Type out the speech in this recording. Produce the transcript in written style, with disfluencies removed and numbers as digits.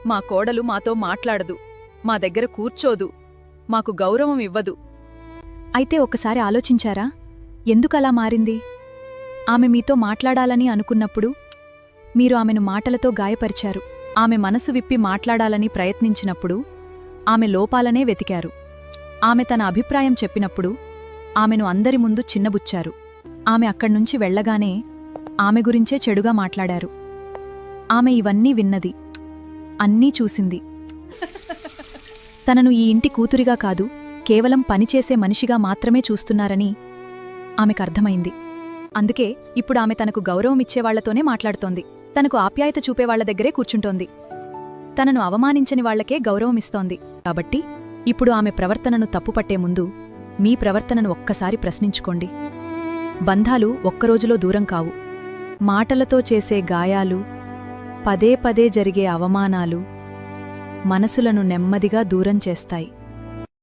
మా కోడలు మాతో మాట్లాడదు, మా దగ్గర కూర్చోదు, మాకు గౌరవం ఇవ్వదు. అయితే ఒక్కసారి ఆలోచించారా? ఎందుకలా మారింది? ఆమె మీతో మాట్లాడాలని అనుకున్నప్పుడు మీరు ఆమెను మాటలతో గాయపరిచారు. ఆమె మనసు విప్పి మాట్లాడాలని ప్రయత్నించినప్పుడు ఆమె లోపాలనే వెతికారు. ఆమె తన అభిప్రాయం చెప్పినప్పుడు ఆమెను అందరి ముందు చిన్నబుచ్చారు. ఆమె అక్కడ్నుంచి వెళ్లగానే ఆమె గురించే చెడుగా మాట్లాడారు. ఆమె ఇవన్నీ విన్నది, అన్నీ చూసింది. తనను ఈ ఇంటి కూతురిగా కాదు, కేవలం పనిచేసే మనిషిగా మాత్రమే చూస్తున్నారని ఆమెకర్థమైంది. అందుకే ఇప్పుడు ఆమె తనకు గౌరవమిచ్చేవాళ్లతోనే మాట్లాడుతోంది, తనకు ఆప్యాయత చూపేవాళ్ల దగ్గరే కూర్చుంటోంది, తనను అవమానించని వాళ్లకే గౌరవమిస్తోంది. కాబట్టి ఇప్పుడు ఆమె ప్రవర్తనను తప్పుపట్టే ముందు మీ ప్రవర్తనను ఒక్కసారి ప్రశ్నించుకోండి. బంధాలు ఒక్కరోజులో దూరం కావు. మాటలతో చేసే గాయాలు, పదే పదే జరిగే అవమానాలు మనసులను నెమ్మదిగా దూరం చేస్తాయి.